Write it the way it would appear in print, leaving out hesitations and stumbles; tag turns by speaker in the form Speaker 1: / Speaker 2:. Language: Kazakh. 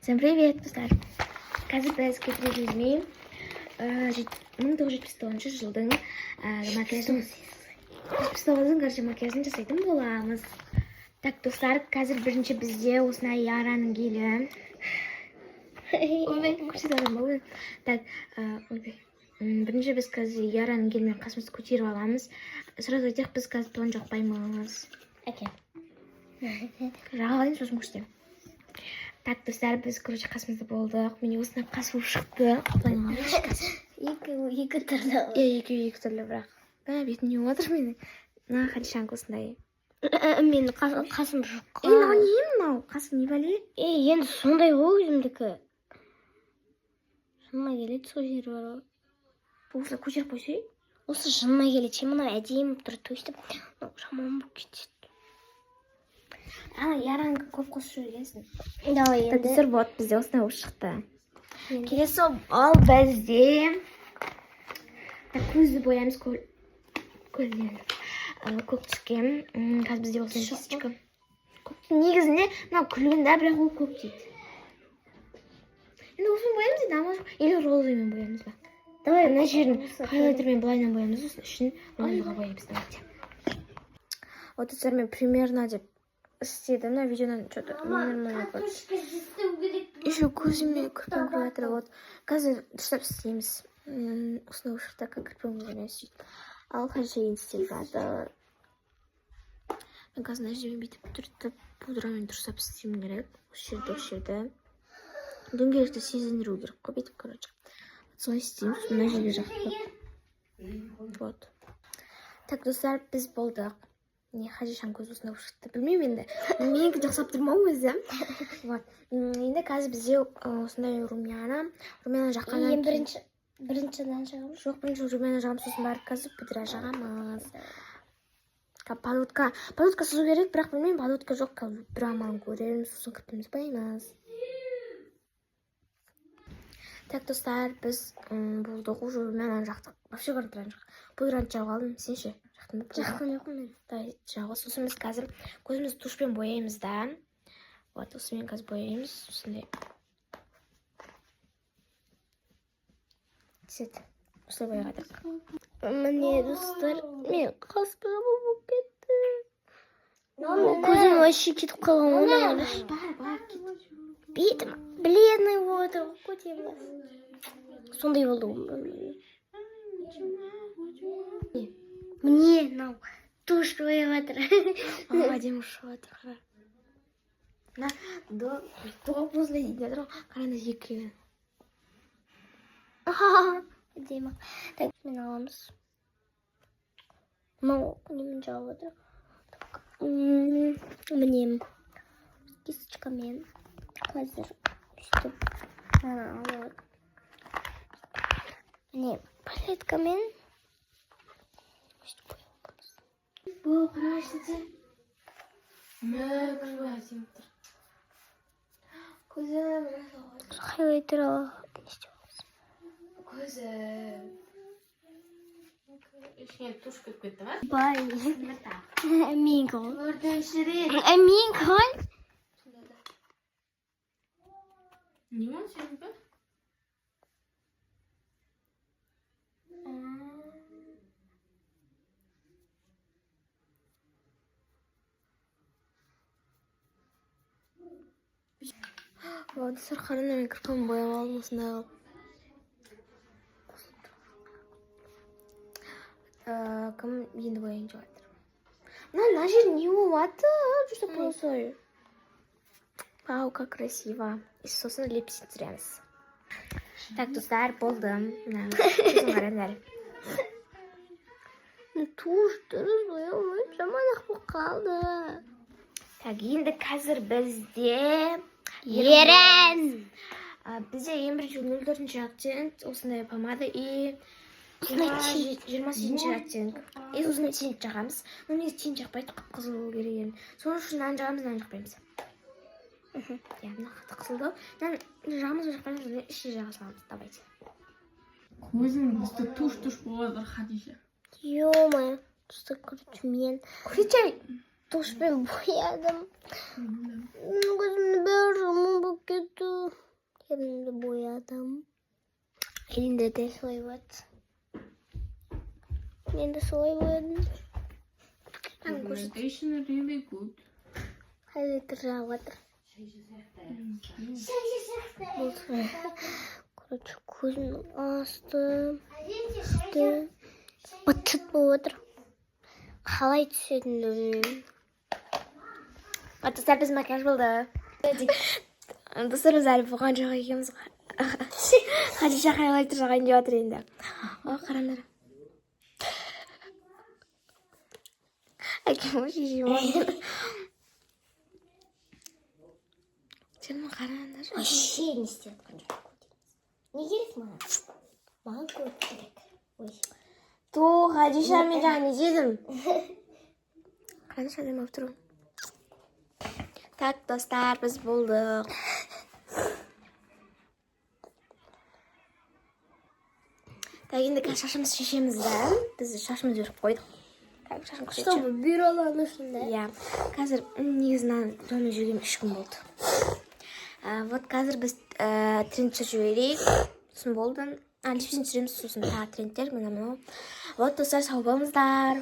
Speaker 1: Всем привет, достар. Қазір біз кетіргізмей 1979 жылдың макияжын 79-ның макияжын жасайтын боламыз. Так, достар, қазір бірінші бізде осындай Яраның келі. Ойбай, көрсет аламын. Так, бірінші біз қазір Яраның келімен қасымызды көтеріп аламыз. Сразу айтайық, біз қазір тон жақпаймыз. Әке. Жағалайын, сосын көрсетемін. Так, достар, біз, короче, қасымызда болдық. Мен осындай қас болып шықты.
Speaker 2: Екі түрлі.
Speaker 1: Екі түрлі, бірақ. Бетім не отыр менің. На, Хадишанг осындай.
Speaker 2: Мен қасым жұққа.
Speaker 1: Мынау не мынау? Қасым не бәле?
Speaker 2: Енді сондай ғой өзімдікі. Жыныма келеді, сол жері бар ғой.
Speaker 1: Осылай көтеріп қойсай.
Speaker 2: Осы жыныма келеді, мынау әдейі тұр төстіп. Жаман болып кетеді.
Speaker 1: Яраң көп қосып жүргенсің.
Speaker 2: Давай енді.
Speaker 1: Достар, вот бізде осындай болып шықты. Келесі ол бізде. Көзді боямыз көк түске. Қазір бізде осындай кисточка. Негізінде мынау күлгін да, бірақ ол көк дейді. Енді осымен боямыз дейді, ама жоқ. Или розовыймен боямыз ба?
Speaker 2: Давай,
Speaker 1: ана жерін хайлайтермен былайынан боямыз, сосын үшін розовыйға боямыз. Вот достар, мен примерно деп істеді, мына видеодан что-то нормально көрді. Еще көзіме кірпім кіріп жатыр. Вот қазір дұрыстап істейміз. Осындай шықты, кірпім кіріп сөйтіп. Ал Хадишаң істеп жатыр. Мен қазір мына жермен бүйтіп түртіп пудрамен дұрыстап істеуім керек. Осы жерді. Дөңгелекті сезіндіру керек қой бүйтіп, короче. Солай істейміз, мына жерге жақты. Вот. Так, достар, біз болдық. Не, Хадишаң көз осындай шықты. Білмеймін енді. Менікі жақсап тұрмау өзі. Енді қазір бізде осындай румяна жаққаннан кейін.
Speaker 2: Біріншіден жағамыз.
Speaker 1: Жоқ, бірінші румяна жағамыз, сосын барып қазір пудра жағамыз. Подводка сызу керек, бірақ білмеймін, подводка жоқ. Бір амалын көреміз, сосын кірпіміз боямыз. Так, достар, біз болдық, уже румянаны жақтық. Вообще пудраны жағып алдым, сен ше?
Speaker 2: Жаққан жоқ мен.
Speaker 1: Жағы, сосын біз қазір көзімізді тушпен бояймыз да. Вот, осымен қазір бояймыз, осындай. Сет, осылай бояғадық.
Speaker 2: Міне, достар, мен қасым болып кетті. Көзім вообще кетіп қалған оны.
Speaker 1: Бар,
Speaker 2: Бетім бледный отыр, көтеріңіз. Сондай болды ғой. Міне, мынау туш бояп жатыр.
Speaker 1: Әдемі ұшып жатыр. На, доғып осылай дейді жатыр ғой. Қараңыз екі.
Speaker 2: Әдемі. Так, мен аламыз. Мынау немен жағып жатыр. Міне, кисточкамен қазір үстіп алып. Міне, палеткамен
Speaker 1: Бұл қарашыды. Мөргір әдемі тұр. Көзім.
Speaker 2: хайлайтер
Speaker 1: Көзім. Ішіне туш көп кетті ма?
Speaker 2: бай. Мен ғой.
Speaker 1: Көрдіңші рет.
Speaker 2: Мен ғой.
Speaker 1: Не ма сен бі? Вот, сарқарына мен кірпім бояп алдым осындай қылып. Кім енді бояйын деп жатыр. Мына жер не болып жатыр? Что полосой? Вау, как красиво. И сосын лепсин түсіреміз. Так, достар, болды. Сосын қараңдар.
Speaker 2: Туш дұрыс боямай, жаман-ақ болып қалды.
Speaker 1: Так, енді қазір бізде
Speaker 2: Ерен.
Speaker 1: Бізде ең бірінші 04-ші оттенк, осындай помада и 28-ші оттенк. И осындай тент жағамыз. Но мен тент жақпайды, қып-қызыл болу керек. Соның үшін мынаны жағамыз, мынаны жақпаймыз. Мына қатты қызылды. Жағамыз жақпаймыз, іші жаға саламыз. Давайте.
Speaker 3: Көзің бізді туш болады, Хадиша.
Speaker 2: Ё-моё, что короче мен.
Speaker 1: Кричай!
Speaker 2: Тушпен боядым. Көзімді бәрі жаман болып кетті. Adam. Elinde de solay var. Elinde solay var.
Speaker 3: Pigmentation really good.
Speaker 2: Hadi tırnağı Короче, көзін астым. Быт-шыт болып отыр. Қалай түсетінін білмеймін.
Speaker 1: Достар, біз макияж болды. Достар, біз әлі болған жоқ екенбіз. Хадиша хайлайтер жағайын деп отыр енді. О, қараңдар. Әкем шешем отыр. Сен қараңдар.
Speaker 2: Вообще не істеп отқан жоқ. Не керек маған? Маған көп керек. Ой.
Speaker 1: Хадиша, мен жаңа не дедім? Қараңдар, әдемі болып тұрмын. Так, достар, біз болдық. Так, енді қазір шашымыз шешеміз да. Біз шашымыз өріп қойдық. Так, шашым көрсетші.
Speaker 2: Чтобы бюролардың ішінде.
Speaker 1: Иә, қазір негізінен соны жүрген 3 күн болды. Вот қазір біз трендші жіберейік. Сосын болды. Липсин түсіреміз, сосын тағы трендтер. Вот, достар, сау болыңыздар.